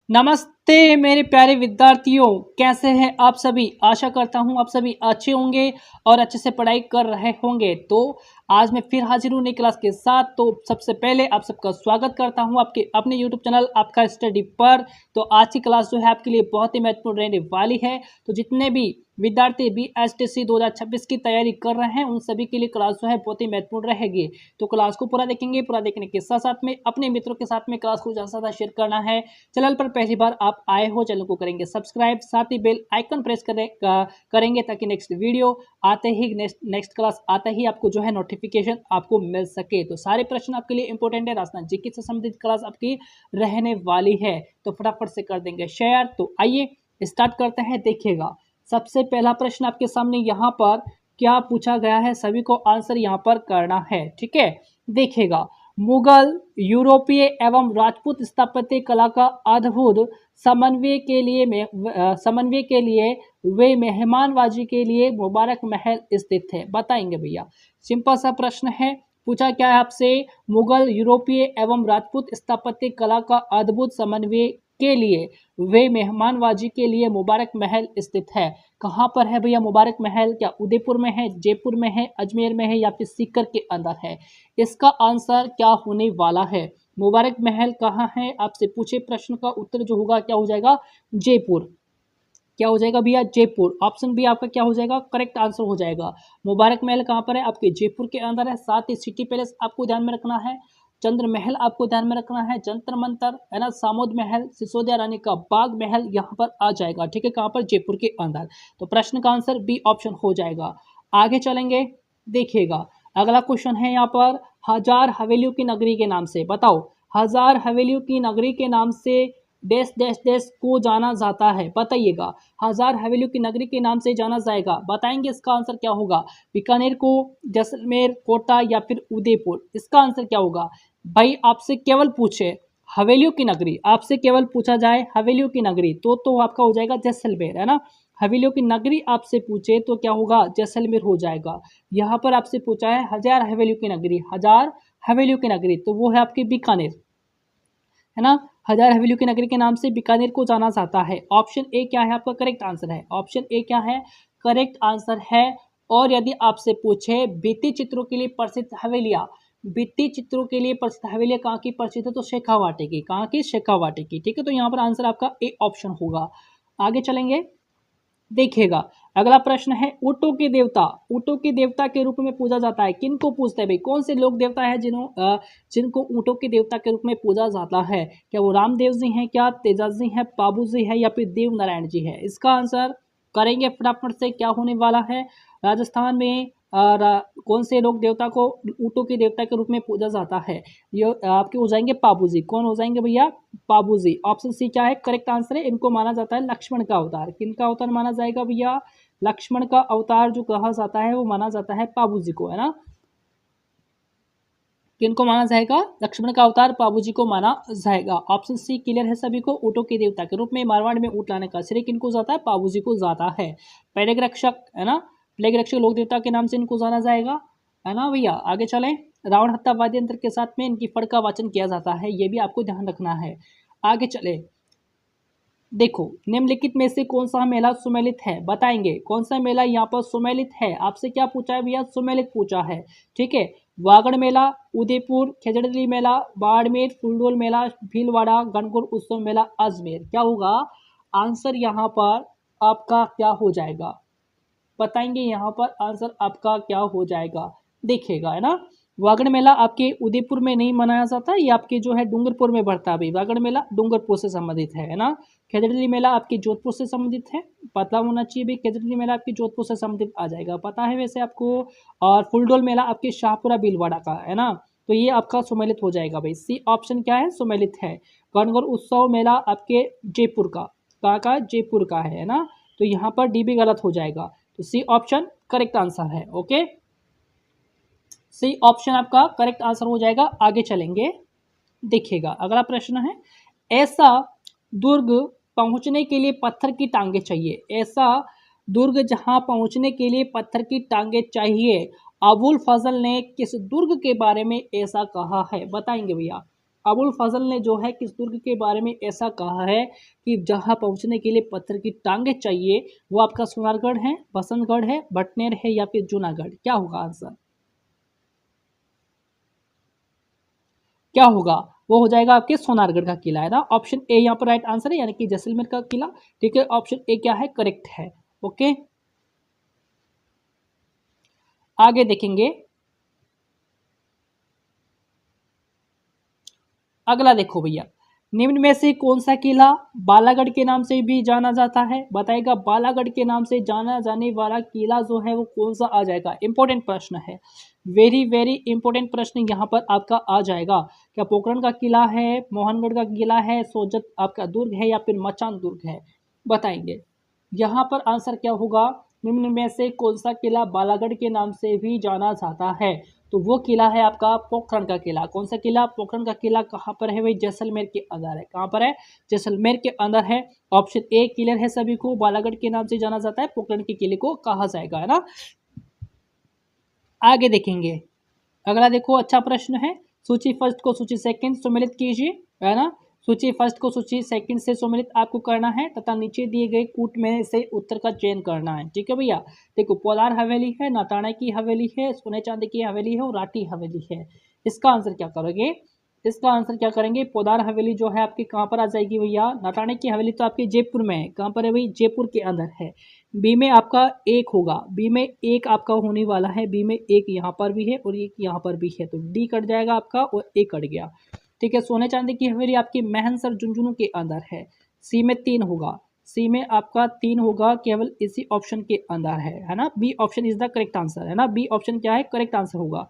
नमस्ते मेरे प्यारे विद्यार्थियों, कैसे हैं आप सभी। आशा करता हूं आप सभी अच्छे होंगे और अच्छे से पढ़ाई कर रहे होंगे। तो आज मैं फिर हाजिर हूं नई क्लास के साथ। तो सबसे पहले आप सबका स्वागत करता हूं आपके अपने यूट्यूब चैनल आपका स्टडी पर। तो आज की क्लास जो है आपके लिए बहुत ही महत्वपूर्ण रहने वाली है। तो जितने भी विद्यार्थी BSTC 2026 की तैयारी कर रहे हैं उन सभी के लिए क्लास जो है बहुत ही महत्वपूर्ण रहेगी। तो क्लास को पूरा देखेंगे, पूरा देखने के साथ साथ में अपने मित्रों के साथ में क्लास को ज़्यादा से ज़्यादा शेयर करना है। चैनल पर पहली बार आप आए हो, चैनल को करेंगे सब्सक्राइब, साथ ही बेल आइकन प्रेस करेंगे ताकि नेक्स्ट वीडियो आते ही नेक्स्ट क्लास आते ही आपको जो है नोटिफिकेशन आपको मिल सके। तो सारे प्रश्न आपके लिए इंपॉर्टेंट है, राजस्थान जीके से संबंधित क्लास आपकी रहने वाली है। तो फटाफट से कर देंगे शेयर। तो आइए स्टार्ट करते हैं। देखिएगा, सबसे पहला प्रश्न आपके सामने यहाँ पर क्या पूछा गया है, सभी को आंसर यहाँ पर करना है। ठीक है, देखिएगा, मुगल, यूरोपीय एवं राजपूत स्थापत्य कला का अद्भुत समन्वय के लिए वे मेहमानवाजी के लिए मुबारक महल स्थित है। बताएंगे भैया, सिंपल सा प्रश्न है। पूछा क्या है आपसे, मुगल, यूरोपीय एवं राजपूत स्थापत्य कला का अद्भुत समन्वय के लिए वे मेहमानवाजी के लिए मुबारक महल स्थित है। कहाँ पर है भैया मुबारक महल? क्या उदयपुर में है, जयपुर में है, अजमेर में है या फिर सीकर के अंदर है? इसका आंसर क्या होने वाला है? मुबारक महल कहाँ है? आपसे पूछे प्रश्न का उत्तर जो होगा क्या हो जाएगा? जयपुर। क्या हो जाएगा भैया? जयपुर। ऑप्शन बी आपका क्या हो जाएगा? करेक्ट आंसर हो जाएगा। मुबारक महल कहाँ पर है? आपके जयपुर के अंदर है। साथ ही सिटी पैलेस आपको ध्यान में रखना है, चंद्र महल आपको ध्यान में रखना है, जंतर मंतर है ना, सामोद महल, सिसोदिया रानी का बाग महल यहाँ पर आ जाएगा। ठीक है, कहाँ पर? जयपुर के अंदर। तो प्रश्न का आंसर बी ऑप्शन हो जाएगा। आगे चलेंगे, देखिएगा, अगला क्वेश्चन है यहाँ पर, हजार हवेलियों की नगरी के नाम से बताओ, हजार हवेलियों की नगरी के नाम से देश देश देश को जाना जाता है। बताइएगा, हजार हवेलियों की नगरी के नाम से जाना जाएगा। बताएंगे इसका आंसर क्या होगा? बीकानेर को, जैसलमेर, कोटा या फिर उदयपुर? इसका आंसर क्या होगा भाई? आपसे केवल पूछे हवेलियों की नगरी, आपसे केवल पूछा जाए हवेलियों की नगरी तो आपका हो जाएगा जैसलमेर, है ना। हवेलियों की नगरी आपसे पूछे तो क्या होगा? जैसलमेर हो जाएगा। यहाँ पर आपसे पूछा है हजार हवेलियों की नगरी, हजार हवेलियों की नगरी, तो वो है आपकी बीकानेर, है ना। हजार हवेलियों की नगरी के नाम से बीकानेर को जाना जाता है। ऑप्शन ए क्या है आपका? करेक्ट आंसर है। ऑप्शन ए क्या है? करेक्ट आंसर है। और यदि आपसे पूछे भित्ति चित्रों के लिए प्रसिद्ध हवेलियां, भित्ति चित्रों के लिए प्रसिद्ध हवेलियां कहाँ की प्रसिद्ध है? तो शेखावाटी की। कहाँ की? शेखावाटी की। ठीक है, तो यहाँ पर आंसर आपका ए ऑप्शन होगा। आगे चलेंगे, देखिएगा, अगला प्रश्न है, ऊँटों के देवता, ऊँटों के देवता के रूप में पूजा जाता है। किन को पूजते हैं भाई? कौन से लोग देवता है जिनको ऊँटों के देवता के रूप में पूजा जाता है? क्या वो रामदेव जी हैं, क्या तेजाज जी हैं, बाबू जी है या फिर देव नारायण जी है? इसका आंसर करेंगे फटाफट से। क्या होने वाला है? राजस्थान में कौन से लोग देवता को ऊँटों के देवता के रूप में पूजा जाता है? ये आपके हो जाएंगे पाबू जी। कौन हो जाएंगे भैया? पाबू जी। ऑप्शन सी क्या है? करेक्ट आंसर है। इनको माना जाता है लक्ष्मण का अवतार। किनका अवतार माना जाएगा भैया? लक्ष्मण का अवतार जो कहा जाता है वो माना जाता है पाबू जी को, है ना। किनको माना जाएगा? लक्ष्मण का अवतार पाबू जी को माना जाएगा। ऑप्शन सी क्लियर है सभी को? ऊँटों के देवता के रूप में मारवाड़ में ऊँट लाने का श्रेय किनको जाता है? पाबू जी को जाता है। प्लेग रक्षक, है ना, प्लेग रक्षक लोक देवता के नाम से इनको जाना जाएगा, है ना भैया। आगे चलें, रावण हत्या वाद्य यंत्र के साथ में इनकी फड़ का वाचन किया जाता है, ये भी आपको ध्यान रखना है। आगे चले, देखो, निम्नलिखित में से कौन सा मेला सुमेलित है? बताएंगे कौन सा मेला यहाँ पर सुमेलित है। आपसे क्या पूछा है भैया? सुमेलित पूछा है। ठीक है, वागड़ मेला, उदयपुर, खेजड़ली मेला, बाड़मेर, फुलडोल मेला, भीलवाड़ा, गणगौर उत्सव मेला, अजमेर। क्या होगा आंसर यहाँ पर आपका? क्या हो जाएगा बताएंगे यहाँ पर आंसर आपका क्या हो जाएगा? देखिएगा, है ना, वागड़ मेला आपके उदयपुर में नहीं मनाया जाता, ये आपके जो है डूंगरपुर में बढ़ता है भाई। वागड़ मेला डूंगरपुर से संबंधित है ना। खेजड़ली मेला आपके जोधपुर से संबंधित है, पता होना चाहिए भाई। खेजड़ली मेला आपके जोधपुर से संबंधित आ जाएगा, पता है वैसे आपको। और फुलडोल मेला आपके शाहपुरा भीलवाड़ा का, है ना। तो ये आपका सुमेलित हो जाएगा भाई। सी ऑप्शन क्या है? सुमेलित है। गणगौर उत्सव मेला आपके जयपुर का, कहाँ का? जयपुर का है ना। तो यहाँ पर डी भी गलत हो जाएगा, तो सी ऑप्शन करेक्ट आंसर है। ओके, सी ऑप्शन आपका करेक्ट आंसर हो जाएगा। आगे चलेंगे, देखिएगा, अगला प्रश्न है, ऐसा दुर्ग पहुंचने के लिए पत्थर की टांगे चाहिए, ऐसा दुर्ग जहां पहुंचने के लिए पत्थर की टांगे चाहिए, अबुल फजल ने किस दुर्ग के बारे में ऐसा कहा है? बताएंगे भैया। अबुल फजल ने जो है किस दुर्ग के बारे में ऐसा कहा है कि जहां पहुंचने के लिए पत्थर की टांगे चाहिए, वो आपका सोनारगढ़ है, बसंतगढ़ है, बटनेर है या फिर जूनागढ़? क्या होगा आंसर? क्या होगा? वो हो जाएगा आपके सोनारगढ़ का किला, है ना। ऑप्शन ए यहाँ पर राइट आंसर है, यानी कि जैसलमेर का किला। ठीक है, ऑप्शन ए क्या है, करेक्ट है। ओके, आगे देखेंगे। अगला देखो भैया, निम्न में से कौन सा किला बालागढ़ के नाम से भी जाना जाता है? बताएगा, बालागढ़ के नाम से जाना जाने वाला किला जो है वो कौन सा आ जाएगा? इंपॉर्टेंट प्रश्न है, वेरी वेरी इंपॉर्टेंट प्रश्न यहाँ पर आपका आ जाएगा। क्या पोखरण का किला है, मोहनगढ़ का किला है, सोजत आपका दुर्ग है या फिर मचान दुर्ग है? बताएंगे। यहाँ पर आंसर क्या होगा? निम्न में से कौन सा किला बालागढ़ के नाम से भी जाना जाता है? तो वो किला है आपका पोखरण का किला। कौन सा किला? पोखरण का किला। कहाँ पर है भाई? जैसलमेर के अंदर है। कहाँ पर है? जैसलमेर के अंदर है। ऑप्शन ए क्लियर है सभी को, बालागढ़ के नाम से जाना जाता है, पोखरण के किले को कहा जाएगा, है ना। आगे देखेंगे। अगला देखो, अच्छा प्रश्न है। सूची फर्स्ट को सूची सेकंड सम्मिलित कीजिए, है ना। सूची फर्स्ट को सूची सेकंड से सम्मिलित आपको करना है तथा नीचे दिए गए कूट में से उत्तर का चयन करना है। ठीक है भैया। देखो, पोलार हवेली है, नटाने की हवेली है, सोने चांदी की हवेली है और राठी हवेली है। इसका आंसर क्या करोगे? इसका आंसर क्या करेंगे? पोदार हवेली जो है आपकी कहाँ पर आ जाएगी भैया? नटाने की हवेली तो आपकी जयपुर में है। कहाँ पर है भाई? जयपुर के अंदर है। बी में आपका एक होगा, बी में एक आपका होने वाला है, बी में एक यहाँ पर भी है और एक यहाँ पर भी है, तो डी कट जाएगा आपका और ए कट गया। ठीक है, सोने चांदी की हवेली आपकी महनसर झुंझुनू के अंदर है। सी में तीन होगा, सी में आपका तीन होगा, केवल इसी ऑप्शन के अंदर है ना। B option is the correct answer, है ना। बी ऑप्शन क्या है? करेक्ट आंसर होगा।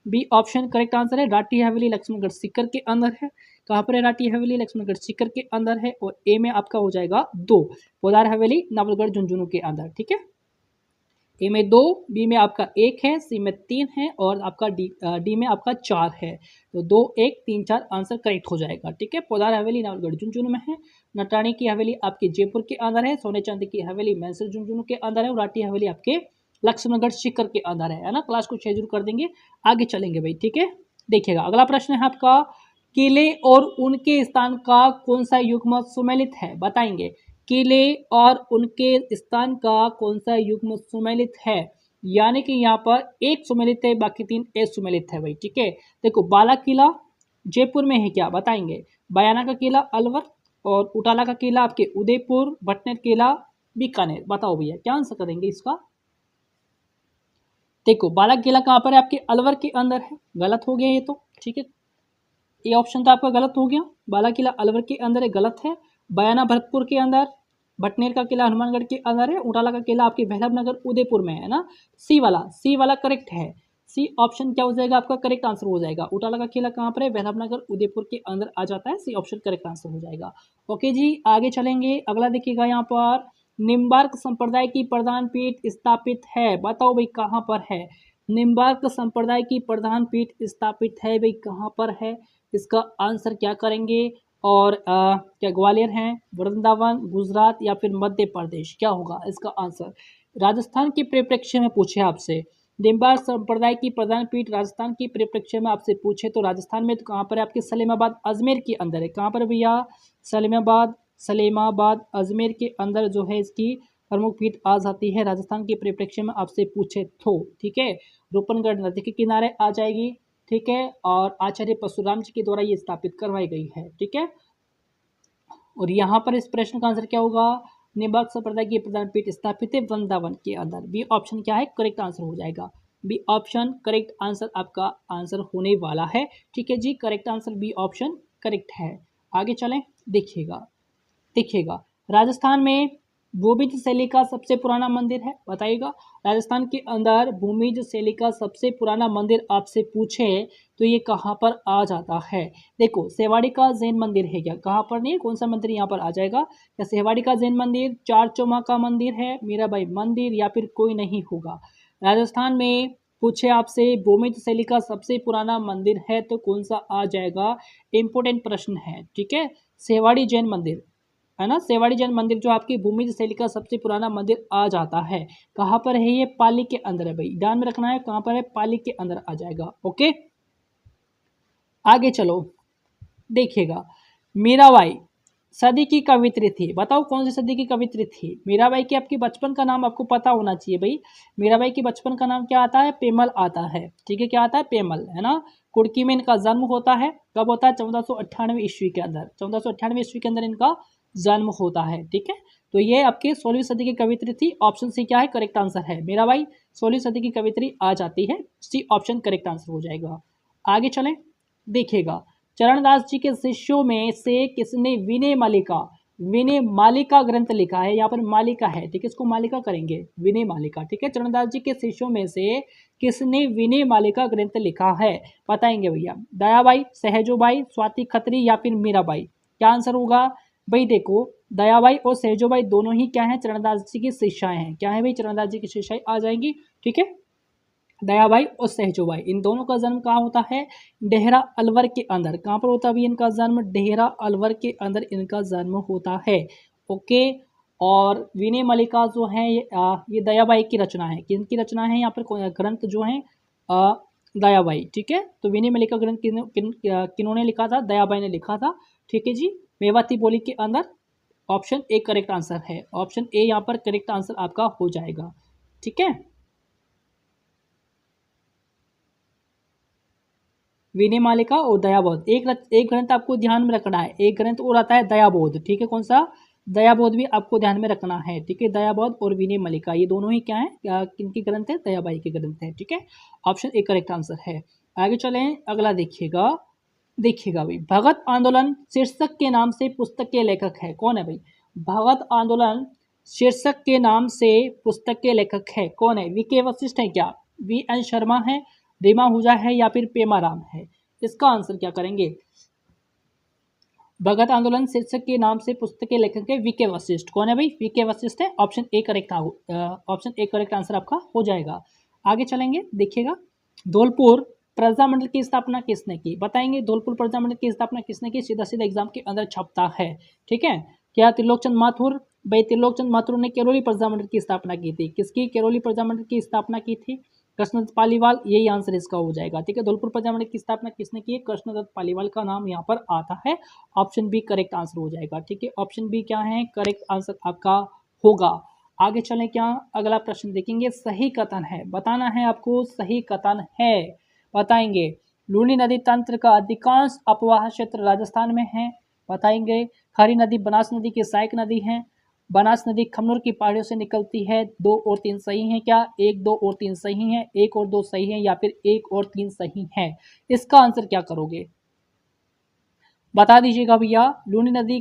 बी ऑप्शन करेक्ट आंसर है। राठी हवेली लक्ष्मणगढ़ सीकर के अंदर है। कहाँ पर है राठी हवेली? लक्ष्मणगढ़ सीकर के अंदर है। और ए में आपका हो जाएगा दो, पोदार हवेली नवलगढ़ झुंझुनू के अंदर। ठीक है, ए में दो, बी में आपका एक है, सी में तीन है और आपका डी में आपका चार है। तो दो एक तीन चार आंसर करेक्ट हो जाएगा। ठीक है, पोदार हवेली नवलगढ़ झुंझुनू में है, नटानी की हवेली आपके जयपुर के अंदर है, सोने चांदी की हवेली मैनसर झुंझुनू के अंदर है और राठी हवेली आपके लक्ष्मणगढ़ सीकर के अंदर है ना। क्लास को शेड्यूल कर देंगे, आगे चलेंगे भाई। ठीक है, देखिएगा अगला प्रश्न है आपका, किले और उनके स्थान का कौन सा युग्म सुमेलित है? बताएंगे। किले और उनके स्थान का कौन सा युग्म सुमेलित है? यानी कि यहाँ पर एक सुमेलित है, बाकी तीन असुमेलित है भाई। ठीक है, देखो, बाला किला जयपुर में है क्या? बताएंगे। बयाना का किला अलवर और उटाला का किला आपके उदयपुर, भटनेर किला बीकानेर। बताओ भैया क्या आंसर करेंगे इसका? देखो, बाला किला कहाँ पर है? आपके अलवर के अंदर है। गलत हो गया ये तो। ठीक है, ये ऑप्शन तो आपका गलत हो गया। बाला किला अलवर के अंदर है, गलत है। बयाना भरतपुर के अंदर, भटनेर का किला हनुमानगढ़ के अंदर है, उटाला का किला आपके वल्लभनगर उदयपुर में है ना। सी वाला करेक्ट है। सी ऑप्शन क्या हो जाएगा आपका? करेक्ट आंसर हो जाएगा। उटाला का किला कहाँ पर है? वल्लभनगर उदयपुर के अंदर आ जाता है। सी ऑप्शन करेक्ट आंसर हो जाएगा। ओके जी, आगे चलेंगे। अगला देखिएगा यहाँ पर, निम्बार्क संप्रदाय की प्रधान पीठ स्थापित है। बताओ भाई कहाँ पर है? निम्बार्क संप्रदाय की प्रधान पीठ स्थापित है भाई, कहाँ पर है? इसका आंसर क्या करेंगे? और क्या ग्वालियर है, वृंदावन, गुजरात या फिर मध्य प्रदेश? क्या होगा इसका आंसर? राजस्थान के परिप्रेक्ष्य में पूछे आपसे, निम्बार्क संप्रदाय की प्रधान पीठ राजस्थान की परिप्रेक्ष्य में आपसे पूछे तो राजस्थान में तो कहाँ पर है? आपके सलेमाबाद अजमेर के अंदर है। कहाँ पर भैया? सलेमाबाद अजमेर के अंदर जो है इसकी प्रमुख पीठ आ जाती है। राजस्थान के परिप्रेक्ष्य में आपसे पूछे तो। ठीक है, रूपनगढ़ नदी के किनारे आ जाएगी। ठीक है, और आचार्य परशुराम जी के द्वारा ये स्थापित करवाई गई है। ठीक है, और यहाँ पर इस प्रश्न का आंसर क्या होगा? निम्बार्क संप्रदाय की प्रधान पीठ स्थापित है वृंदावन के अंदर। बी ऑप्शन क्या है? करेक्ट आंसर हो जाएगा। बी ऑप्शन करेक्ट आंसर आपका आंसर होने वाला है। ठीक है जी, correct answer B option correct है। आगे चलें, देखिएगा राजस्थान में भूमिज शैली का सबसे पुराना मंदिर है। बताइएगा, राजस्थान के अंदर भूमिज शैली का सबसे पुराना मंदिर आपसे पूछे तो ये कहाँ पर आ जाता है? देखो, सेवाड़ी का जैन मंदिर है क्या? कहाँ पर नहीं, कौन सा मंदिर यहाँ पर आ जाएगा? या सेवाड़ी का जैन मंदिर, चार चौमा का मंदिर है, मीराबाई मंदिर या फिर कोई नहीं होगा? राजस्थान में पूछे आपसे भूमिज शैली का सबसे पुराना मंदिर है तो कौन सा आ जाएगा? इंपोर्टेंट प्रश्न है। ठीक है, सेवाड़ी जैन मंदिर है ना। सेवाड़ी जैन मंदिर जो आपकी भूमिज शैली का सबसे पुराना मंदिर आ जाता है। कहाँ पर है? ये पाली के अंदर है भाई, ध्यान में रखना है। कहाँ पर है? पाली के अंदर आ जाएगा। ओके, आगे चलो। देखिएगा, मीराबाई सदी की कवित्री थी, बताओ कौन सी सदी की कवित्री थी। मीराबाई की आपकी बचपन का नाम आपको पता होना चाहिए भाई। मीराबाई की बचपन का नाम क्या आता है, पेमल आता है, ठीक है, क्या आता है, पेमल, है ना। कुर्की में इनका जन्म होता है, कब होता है, 1498 ईस्वी के अंदर, 1498 ईस्वी के अंदर इनका जन्म होता है, ठीक है। तो ये आपकी 16वीं सदी की कवित्री थी। ऑप्शन सी क्या है, करेक्ट आंसर है। मीराबाई 16वीं सदी की कवित्री आ जाती है, सी ऑप्शन करेक्ट आंसर हो जाएगा। आगे चलें, देखिएगा, चरणदास जी के शिष्यों में से किसने विनय मालिका ग्रंथ लिखा है। यहाँ पर मालिका है, ठीक है, इसको मालिका करेंगे, विनय मालिका, ठीक है। चरणदास जी के शिष्यों में से किसने विनय मालिका ग्रंथ लिखा है, बताएंगे भैया। दयाबाई, सहजोबाई, स्वाति खत्री या फिर मीराबाई, क्या आंसर होगा भाई। देखो, दयाबाई और सहजोबाई दोनों ही क्या है, चरणदास जी की शिष्याएं हैं, क्या है भाई, चरणदास जी की शिष्याएं आ जाएंगी, ठीक है। दयाबाई और सहजोबाई, इन दोनों का जन्म कहाँ होता है, डेहरा अलवर के अंदर। कहाँ पर होता है इनका जन्म, डेहरा अलवर के अंदर इनका जन्म होता है, ओके। और विनय मालिका जो है ये दयाबाई की रचना है, किनकी रचना है यहाँ पर, ग्रंथ जो है दयाबाई, ठीक है। तो विनय मालिका ग्रंथ किन्होंने लिखा था, दयाबाई ने लिखा था, ठीक है जी। मेवाती बोली के अंदर, ऑप्शन ए करेक्ट आंसर है, ऑप्शन ए यहाँ पर करेक्ट आंसर आपका हो जाएगा, ठीक है। विनय मालिका और दयाबोध, एक ग्रंथ आपको ध्यान में रखना है, एक ग्रंथ और आता है दयाबोध, ठीक है, कौन सा, दयाबोध भी आपको ध्यान में रखना है, ठीक है। दयाबोध और विनय मालिका ये दोनों ही क्या है, किनकी ग्रंथ है, दयाबाई के ग्रंथ है, ठीक है। ऑप्शन ए करेक्ट आंसर है। आगे चलें, अगला देखिएगा भाई, भगत आंदोलन शीर्षक के नाम से पुस्तक के लेखक है, कौन है भाई। भगत आंदोलन शीर्षक के नाम से पुस्तक के लेखक है, कौन है, वीके वशिष्ठ है क्या, वी एन शर्मा है, रीमा हुजा है या फिर पेमाराम है। इसका आंसर क्या करेंगे, भगत आंदोलन शीर्षक के नाम से पुस्तक के लेखक है वीके वशिष्ठ, कौन है भाई, वीके वशिष्ठ है, option A correct, option A correct answer आपका हो जाएगा। आगे चलेंगे, देखिएगा, धौलपुर प्रजामंडल की स्थापना किसने की, बताएंगे। धौलपुर प्रजामंडल की स्थापना किसने की, सीधा सीधा एग्जाम के अंदर छपता है, ठीक है। क्या त्रिलोकचंद माथुर, भाई त्रिलोकचंद माथुर ने केरोली प्रजामंडल की स्थापना की थी, किसकी, केरोली प्रजामंडल की स्थापना की थी, कृष्णदत्त पालीवाल, यही आंसर इसका हो जाएगा, ठीक है। धौलपुर प्रजामंडल की स्थापना किसने की है, कृष्णदत्त पालीवाल का नाम यहाँ पर आता है, ऑप्शन बी करेक्ट आंसर हो जाएगा, ठीक है। ऑप्शन बी क्या है, करेक्ट आंसर आपका होगा। आगे चलें, क्या अगला प्रश्न देखेंगे, सही कथन है, बताना है आपको, सही कथन है, बताएंगे। लूनी नदी तंत्र का अधिकांश अपवाह क्षेत्र राजस्थान में है, बताएंगे। खरी नदी बनास नदी की सहायक नदी है, बनास नदी खमनोर की पहाड़ियों से निकलती है, 2 और 3 सही है क्या, 1 2 और 3 सही है, 1 और 2 सही है या फिर 1 और 3 सही है। इसका आंसर क्या करोगे, बता दीजिएगा भैया। लूनी नदी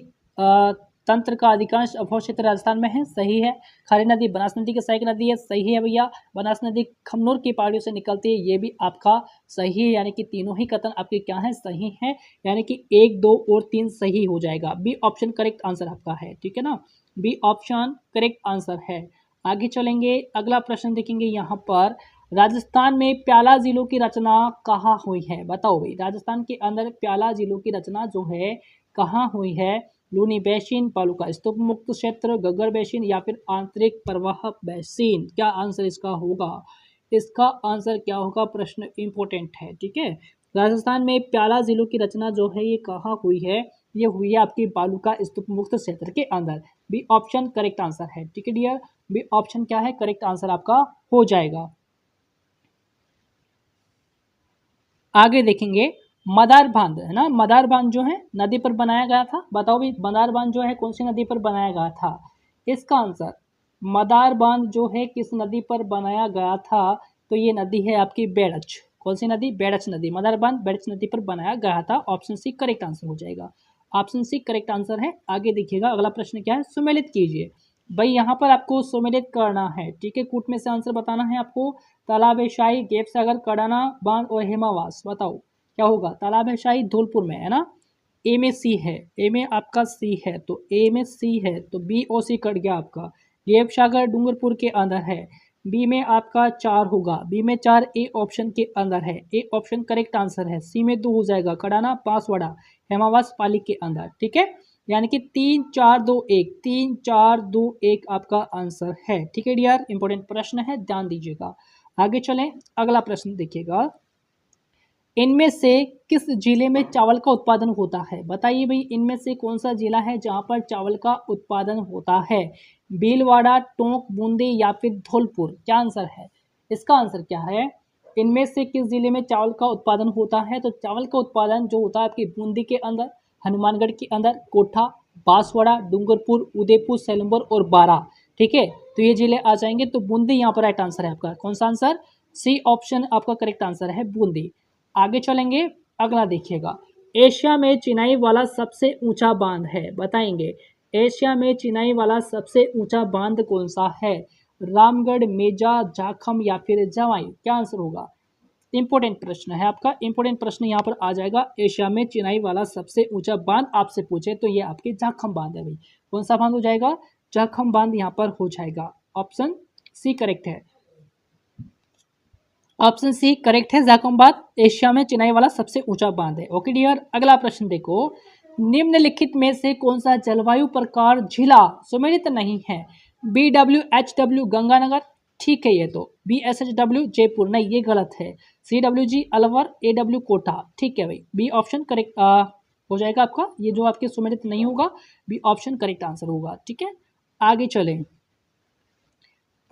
तंत्र का अधिकांश अवभव क्षेत्र राजस्थान में है, सही है। खारी नदी बनास नदी की सहायक नदी है, सही है भैया। बनास नदी खमनोर की पहाड़ियों से निकलती है, ये भी आपका सही है, यानी कि तीनों ही कथन आपके क्या है, सही है, यानी कि 1 2 और 3 सही हो जाएगा, बी ऑप्शन करेक्ट आंसर आपका है, ठीक है ना, बी ऑप्शन करेक्ट आंसर है। आगे चलेंगे, अगला प्रश्न देखेंगे यहाँ पर, राजस्थान में प्याला जिलों की रचना कहाँ हुई है, बताओ भाई। राजस्थान के अंदर प्याला जिलों की रचना जो है कहाँ हुई है, लूनी बेसिन, बालू का स्तूप मुक्त क्षेत्र, गग्गर बेसिन या फिर आंतरिक प्रवाह बेसिन, क्या आंसर इसका होगा, इसका आंसर क्या होगा, प्रश्न इंपॉर्टेंट है, ठीक है। राजस्थान में प्याला जिलों की रचना जो है ये कहाँ हुई है, ये हुई है आपकी बालू का स्तूप मुक्त क्षेत्र के अंदर, बी ऑप्शन करेक्ट आंसर है, ठीक है डियर, बी ऑप्शन क्या है, करेक्ट आंसर आपका हो जाएगा। आगे देखेंगे, मदार बांध है ना, मदार बांध जो है नदी पर बनाया गया था, बताओ भी मदार बांध जो है कौन सी नदी पर बनाया गया था। इसका आंसर, मदार बांध जो है किस नदी पर बनाया गया था, तो ये नदी है आपकी बेड़च, कौन सी नदी, बेड़च नदी, मदार बांध बेड़च नदी पर बनाया गया था, ऑप्शन सी करेक्ट आंसर हो जाएगा, ऑप्शन सी करेक्ट आंसर है। आगे देखिएगा, अगला प्रश्न क्या है, सुमेलित कीजिए, भाई यहाँ पर आपको सुमेलित करना है, ठीक है, कूट में से आंसर बताना है आपको। तालाब शाही, गेप सागर, कड़ाना बांध और हेमावास, बताओ क्या होगा। तालाब शाही धौलपुर में है ना, ए में सी है, ए में आपका सी है, तो ए में सी है तो बी और सी कट गया आपका। गेप सागर डूंगरपुर के अंदर है, बी में आपका 4 होगा, बी में 4 ए ऑप्शन के अंदर है, ए ऑप्शन करेक्ट आंसर है। सी में 2 हो जाएगा, कड़ाना बांसवाड़ा, हेमावास पाली के अंदर, ठीक है, यानी कि 3 4 2 1, 3 4 2 1 आपका आंसर है, ठीक है डियर, इंपॉर्टेंट प्रश्न है, ध्यान दीजिएगा। आगे चलें, अगला प्रश्न देखिएगा, इनमें से किस जिले में चावल का उत्पादन होता है? बताइए भाई, इनमें से कौन सा जिला है जहां पर चावल का उत्पादन होता है? भीलवाड़ा, टोंक, बूंदी या फिर धौलपुर? क्या आंसर है इसका? आंसर क्या है? इनमें से किस जिले में चावल का उत्पादन होता है? तो चावल का उत्पादन जो होता है आपकी बूंदी के अंदर, हनुमानगढ़ के अंदर, कोठा, बांसवाड़ा, डूंगरपुर, उदयपुर, सेलम्बर और बारा। ठीक है, तो ये जिले आ जाएंगे। तो बूंदी यहाँ पर राइट आंसर है आपका। कौन सा आंसर? सी ऑप्शन आपका करेक्ट आंसर है, बूंदी। आगे चलेंगे, अगला देखिएगा। एशिया में चिनाई वाला सबसे ऊंचा बांध है, बताएंगे। एशिया में चिनाई वाला सबसे ऊंचा बांध कौन सा है? रामगढ़, मेजा, जाखम या फिर जवाई? क्या आंसर होगा? इंपॉर्टेंट प्रश्न है आपका, इंपॉर्टेंट प्रश्न यहाँ पर आ जाएगा। एशिया में चिनाई वाला सबसे ऊंचा बांध आपसे पूछे तो ये आपके जाखम बांध है भाई। कौन सा बांध हो जाएगा? जाखम बांध यहाँ पर हो जाएगा। ऑप्शन सी करेक्ट है। ऑप्शन सी करेक्ट है, जाखम बांध एशिया में चिनाई वाला सबसे ऊंचा बांध है। ओके डियर, अगला प्रश्न देखो। निम्नलिखित में से कौन सा जलवायु प्रकार जिला सुमेलित नहीं है? BWHW गंगानगर, ठीक है ये तो। BSHW जयपुर, नहीं ये गलत है। CWG अलवर, AW कोटा, ठीक है भाई। बी ऑप्शन करेक्ट हो जाएगा आपका। ये जो आपके सुमेलित नहीं होगा, बी ऑप्शन करेक्ट आंसर होगा। ठीक है, आगे चलें।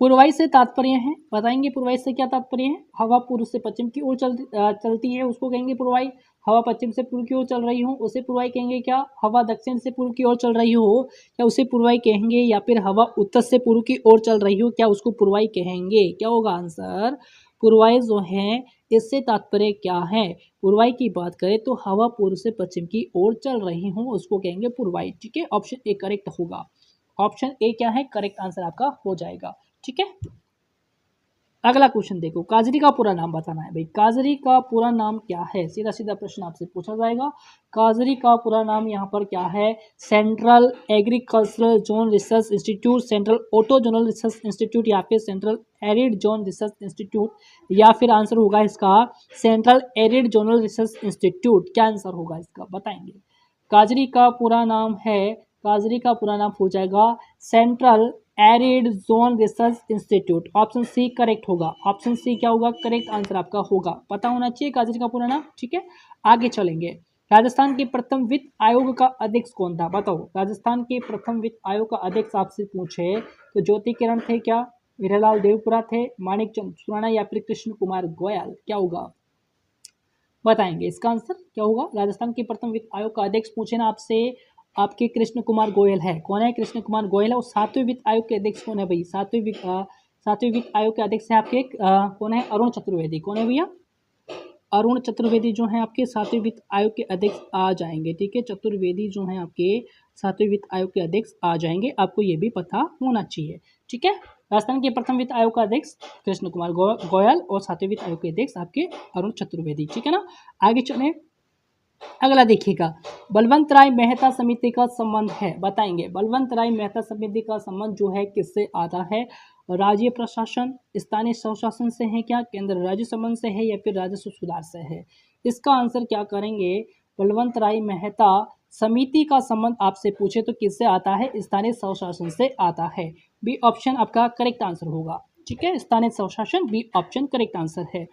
पूर्वाई से तात्पर्य है, बताएंगे पूर्वाई से क्या तात्पर्य है? हवा पूर्व से पश्चिम की ओर चलती है, उसको कहेंगे पूर्वाई। हवा पश्चिम से पूर्व की ओर चल रही हो, उसे पूर्वाई कहेंगे क्या? हवा दक्षिण से पूर्व की ओर चल रही हो, क्या उसे पूर्वाई कहेंगे? या फिर हवा उत्तर से पूर्व की ओर चल रही हो, क्या उसको पूर्वाई कहेंगे? क्या होगा आंसर? पूर्वाई जो है इससे तात्पर्य क्या है? पूर्वाई की बात करें तो हवा पूर्व से पश्चिम की ओर चल रही हो, उसको कहेंगे पूर्वाई। ठीक है, ऑप्शन ए करेक्ट होगा। ऑप्शन ए क्या है? करेक्ट आंसर आपका हो जाएगा। ठीक है, अगला क्वेश्चन देखो। काजरी का पूरा नाम बताना है भाई। काजरी का पूरा नाम क्या है? सीधा सीधा प्रश्न आपसे पूछा जाएगा। काजरी का पूरा नाम यहाँ पर क्या है? Central agricultural zone research institute, central auto zonal research institute या फिर central arid zone research institute, या फिर आंसर होगा इसका central arid zonal research institute. क्या आंसर होगा इसका? बताएंगे। काजरी का पूरा नाम है, काजरी का पूरा नाम हो जाएगा central arid zone research institute. Option C correct होगा। ऑप्शन सी क्या होगा? करेक्ट आंसर आपका होगा। पता होना चाहिए काजरी का पूरा नाम। ठीक है, आगे चलेंगे। राजस्थान के प्रथम वित्त आयोग का अध्यक्ष कौन था? बताओ। राजस्थान के प्रथम वित्त आयोग का अध्यक्ष आपसे पूछे तो ज्योति किरण थे क्या? हीरालाल देवपुरा थे, माणिक चंद सुराणा या फिर कृष्ण कुमार गोयल? क्या होगा? बताएंगे इसका आंसर क्या होगा? राजस्थान के प्रथम वित्त आयोग का अध्यक्ष पूछे ना आपसे, आपके कृष्ण कुमार गोयल है। कौन है? कृष्ण कुमार गोयल है। और सातवें वित्त आयोग के अध्यक्ष कौन है भाई? सातवें वित्त आयोग के अध्यक्ष है आपके कौन है? अरुण चतुर्वेदी। कौन है भैया? अरुण चतुर्वेदी जो है आपके सातवें वित्त आयोग के अध्यक्ष आ जाएंगे। ठीक है, चतुर्वेदी जो है आपके सातवें वित्त आयोग के अध्यक्ष आ जाएंगे। आपको ये भी पता होना चाहिए। ठीक है, राजस्थान के प्रथम वित्त आयोग का अध्यक्ष कृष्ण कुमार गोयल और सातवें वित्त आयोग के अध्यक्ष आपके अरुण चतुर्वेदी। ठीक है ना, आगे चले। अगला देखिएगा, बलवंत राय मेहता समिति का संबंध है, बताएंगे। बलवंत राय मेहता समिति का संबंध जो है किससे आता है? राज्य प्रशासन, स्थानीय स्वशासन से है क्या? केंद्र राज्य संबंध से है या फिर राजस्व सुधार से है? इसका आंसर क्या करेंगे? बलवंत राय मेहता समिति का संबंध आपसे पूछे तो किससे आता है? स्थानीय स्वशासन से आता है। बी ऑप्शन आपका करेक्ट आंसर होगा। ठीक है, स्थानीय स्वशासन, बी ऑप्शन करेक्ट आंसर है।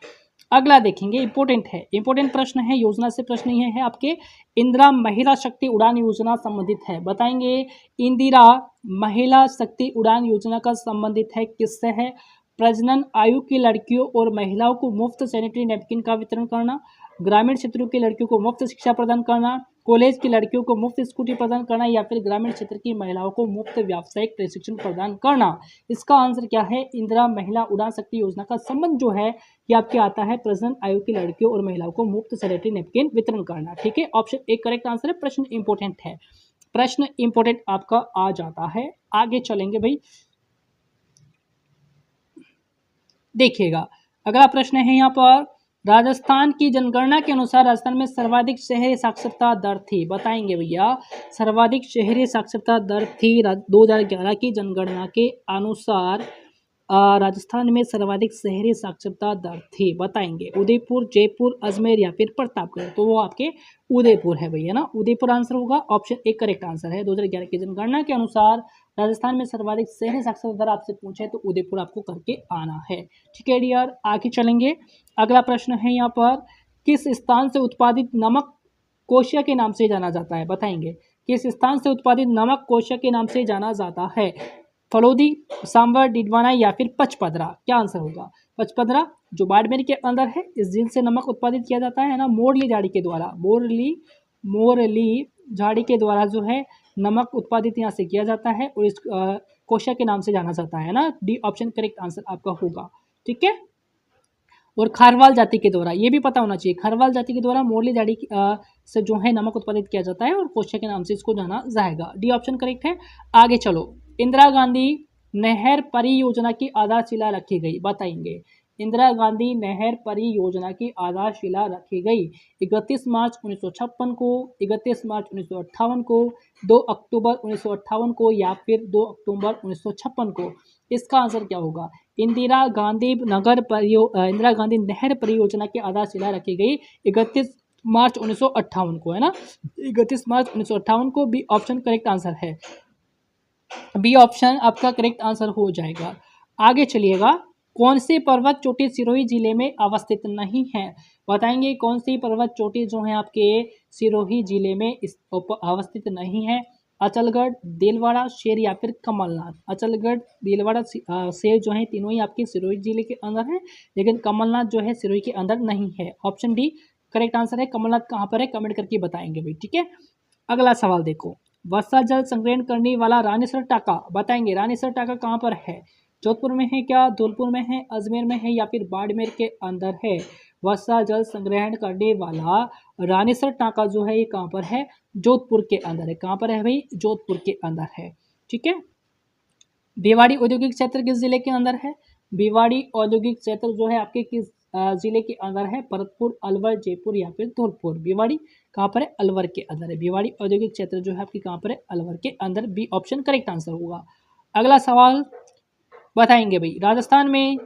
अगला देखेंगे, इंपॉर्टेंट है, इंपॉर्टेंट प्रश्न है, योजना से प्रश्न ये है आपके। इंदिरा महिला शक्ति उड़ान योजना संबंधित है, बताएंगे। इंदिरा महिला शक्ति उड़ान योजना का संबंधित है किससे है? प्रजनन आयु की लड़कियों और महिलाओं को मुफ्त सैनिटरी नैपकिन का वितरण करना, ग्रामीण क्षेत्रों की लड़कियों को मुफ्त शिक्षा प्रदान करना, कॉलेज की लड़कियों को मुफ्त स्कूटी प्रदान करना, या फिर ग्रामीण क्षेत्र की महिलाओं को मुफ्त व्यावसायिक प्रशिक्षण प्रदान करना। इसका आंसर क्या है? इंदिरा महिला उड़ान शक्ति योजना का संबंध जो है ये आपके आता है प्रजनन आयु की लड़कियों और महिलाओं को मुफ्त सैनिटरी नैपकिन वितरण करना। ठीक है, ऑप्शन एक करेक्ट आंसर है। प्रश्न इंपॉर्टेंट है, प्रश्न इंपॉर्टेंट आपका आ जाता है। आगे चलेंगे भाई, देखिएगा अगला प्रश्न है यहाँ पर। राजस्थान की जनगणना के अनुसार राजस्थान में सर्वाधिक शहरी साक्षरता दर थी, बताएंगे भैया। सर्वाधिक शहरी साक्षरता दर थी 2011 की जनगणना के अनुसार राजस्थान में सर्वाधिक शहरी साक्षरता दर थी, बताएंगे। उदयपुर, जयपुर, अजमेर या फिर प्रतापगढ़? तो वो आपके उदयपुर है भैया ना, उदयपुर आंसर होगा। ऑप्शन एक करेक्ट आंसर है। 2011 की जनगणना के अनुसार राजस्थान में सर्वाधिक शहरी साक्षरता दर आपसे पूछे तो उदयपुर आपको करके आना है। ठीक है डियर, आगे चलेंगे। अगला प्रश्न है यहाँ पर, किस स्थान से उत्पादित नमक कोशिया के नाम से जाना जाता है? बताएंगे। किस स्थान से उत्पादित नमक कोशिया के नाम से जाना जाता है? फलोदी, सांबर, डिडवाना या फिर पचपदरा? क्या आंसर होगा? पचपदरा जो बाड़मेर के अंदर है, इस झील से नमक उत्पादित किया जाता है ना, मोरली झाड़ी के द्वारा। मोरली झाड़ी के द्वारा जो है नमक उत्पादित यहाँ से किया जाता है और इस कोशिया के नाम से जाना जाता है ना। डी ऑप्शन करेक्ट आंसर आपका होगा। ठीक है। और खारवाल जाति के द्वारा, ये भी पता होना चाहिए, खारवाल जाति के द्वारा मोरली झाड़ी से जो है नमक उत्पादित किया जाता है और कोशिया के नाम से इसको जाना जाएगा। डी ऑप्शन करेक्ट है। आगे चलो। इंदिरा गांधी नहर परियोजना की आधारशिला रखी गई? बताएंगे। इंदिरा गांधी नहर परियोजना की आधारशिला रखी गई 31 मार्च 1956 को, 31 मार्च 1958 को, 2 अक्टूबर 1958 को या फिर 2 अक्टूबर 1956 को? इसका आंसर क्या होगा? इंदिरा गांधी नहर परियोजना की आधारशिला रखी गई 31 मार्च 1958 को, है ना, 31 मार्च 1958 को। बी ऑप्शन करेक्ट आंसर है। बी ऑप्शन आपका करेक्ट आंसर हो जाएगा। आगे चलिएगा। कौन सी पर्वत चोटी सिरोही जिले में अवस्थित नहीं है? बताएंगे। कौन सी पर्वत चोटी जो है आपके सिरोही जिले में अवस्थित नहीं है? अचलगढ़, देलवाड़ा, शेर या फिर कमलनाथ? अचलगढ़, देलवाड़ा, शेर जो है तीनों ही आपके सिरोही जिले के अंदर है, लेकिन कमलनाथ जो है सिरोही के अंदर नहीं है। ऑप्शन डी करेक्ट आंसर है। कमलनाथ कहाँ पर है? कमेंट करके बताएंगे भाई। ठीक है। अगला सवाल देखो। वर्षा जल संग्रहण करने वाला रानीसर टाका? बताएंगे। रानीसर टाका कहाँ पर है? जोधपुर में है क्या? धौलपुर में है? अजमेर में है या फिर बाड़मेर के अंदर है? वर्षा जल संग्रहण करने वाला रानीसर टाका जो है ये कहाँ पर है? जोधपुर के अंदर है। कहाँ पर है भाई? जोधपुर के अंदर है। ठीक है। भिवाड़ी औद्योगिक क्षेत्र किस जिले के अंदर है? भिवाड़ी औद्योगिक क्षेत्र जो है आपके किस जिले के अंदर है? भरतपुर, अलवर, जयपुर या फिर धौलपुर? भिवाड़ी कहाँ पर है? अलवर के अंदर है। भिवाड़ी औद्योगिक क्षेत्र जो है आपकी कहाँ पर है? अलवर के अंदर। बी ऑप्शन करेक्ट आंसर होगा। अगला सवाल बताएंगे भाई। राजस्थान में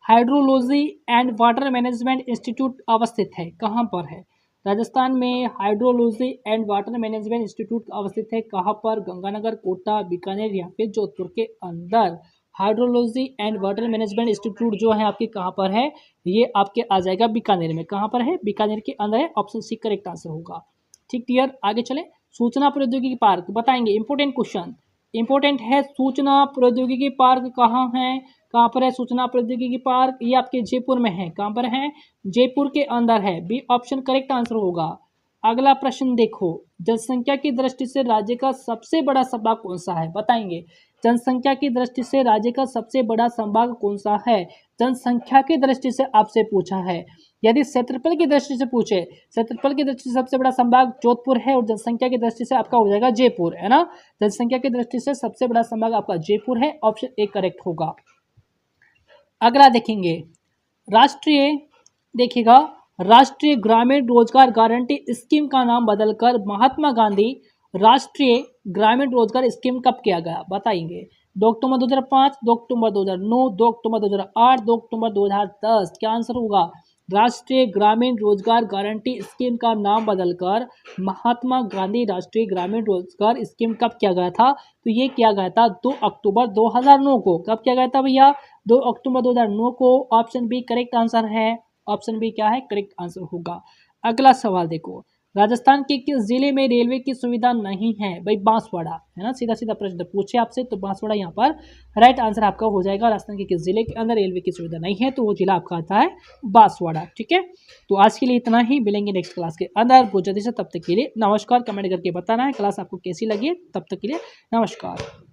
hydrology and water management institute अवस्थित है? कहाँ पर है? राजस्थान में hydrology and water management institute अवस्थित है कहाँ पर? गंगानगर, कोटा, बीकानेर या फिर जोधपुर के अंदर? Hydrology and water management institute जो है आपके कहाँ पर है? ये आपके आ जाएगा बीकानेर में। कहाँ पर है? बीकानेर के अंदर है। ऑप्शन सी करेक्ट आंसर होगा। ठीक, क्लियर। आगे चले। सूचना प्रौद्योगिकी पार्क बताएंगे। इंपोर्टेंट क्वेश्चन, इंपोर्टेंट है। सूचना प्रौद्योगिकी पार्क कहाँ है? कहाँ पर है सूचना प्रौद्योगिकी पार्क? ये आपके जयपुर में है। कहाँ पर है? जयपुर के अंदर है। बी ऑप्शन करेक्ट आंसर होगा। अगला प्रश्न देखो। जनसंख्या की दृष्टि से राज्य का सबसे बड़ा संभाग कौन सा है? बताएंगे। जनसंख्या की दृष्टि से राज्य का सबसे बड़ा संभाग कौन सा है? जनसंख्या की दृष्टि से आपसे पूछा है। यदि क्षेत्रफल की दृष्टि से पूछे, क्षेत्रफल की दृष्टि से सबसे बड़ा संभाग जोधपुर है और जनसंख्या की दृष्टि से आपका हो जाएगा जयपुर, है ना। जनसंख्या की दृष्टि से सबसे बड़ा संभाग आपका जयपुर है। ऑप्शन ए करेक्ट होगा। अगला देखेंगे। राष्ट्रीय देखिएगा, राष्ट्रीय ग्रामीण रोजगार गारंटी स्कीम का नाम बदलकर महात्मा गांधी राष्ट्रीय ग्रामीण रोजगार स्कीम कब किया गया? बताएंगे। 2 अक्टूबर 2005, 2 अक्टूबर 2009, 2 अक्टूबर 2008, 2 अक्टूबर 2010? क्या आंसर होगा? राष्ट्रीय ग्रामीण रोजगार गारंटी स्कीम का नाम बदलकर महात्मा गांधी राष्ट्रीय ग्रामीण रोजगार स्कीम कब किया गया था? तो ये किया गया था 2 अक्टूबर 2009 को। कब किया गया था भैया? 2 अक्टूबर 2009 को। ऑप्शन बी करेक्ट आंसर है। ऑप्शन बी क्या है? करेक्ट आंसर होगा। अगला सवाल देखो। राजस्थान के किस जिले में रेलवे की सुविधा नहीं है? भाई बांसवाड़ा, है ना। सीधा सीधा प्रश्न पूछे आपसे तो बांसवाड़ा यहाँ पर राइट आंसर आपका हो जाएगा। राजस्थान के किस जिले के अंदर रेलवे की सुविधा नहीं है? तो वो जिला आपका आता है बांसवाड़ा। ठीक है। तो आज के लिए इतना ही, मिलेंगे नेक्स्ट क्लास के अंदर बहुत जल्दी से। तब तक के लिए नमस्कार। कमेंट करके बताना है क्लास आपको कैसी लगी। तब तक के लिए नमस्कार।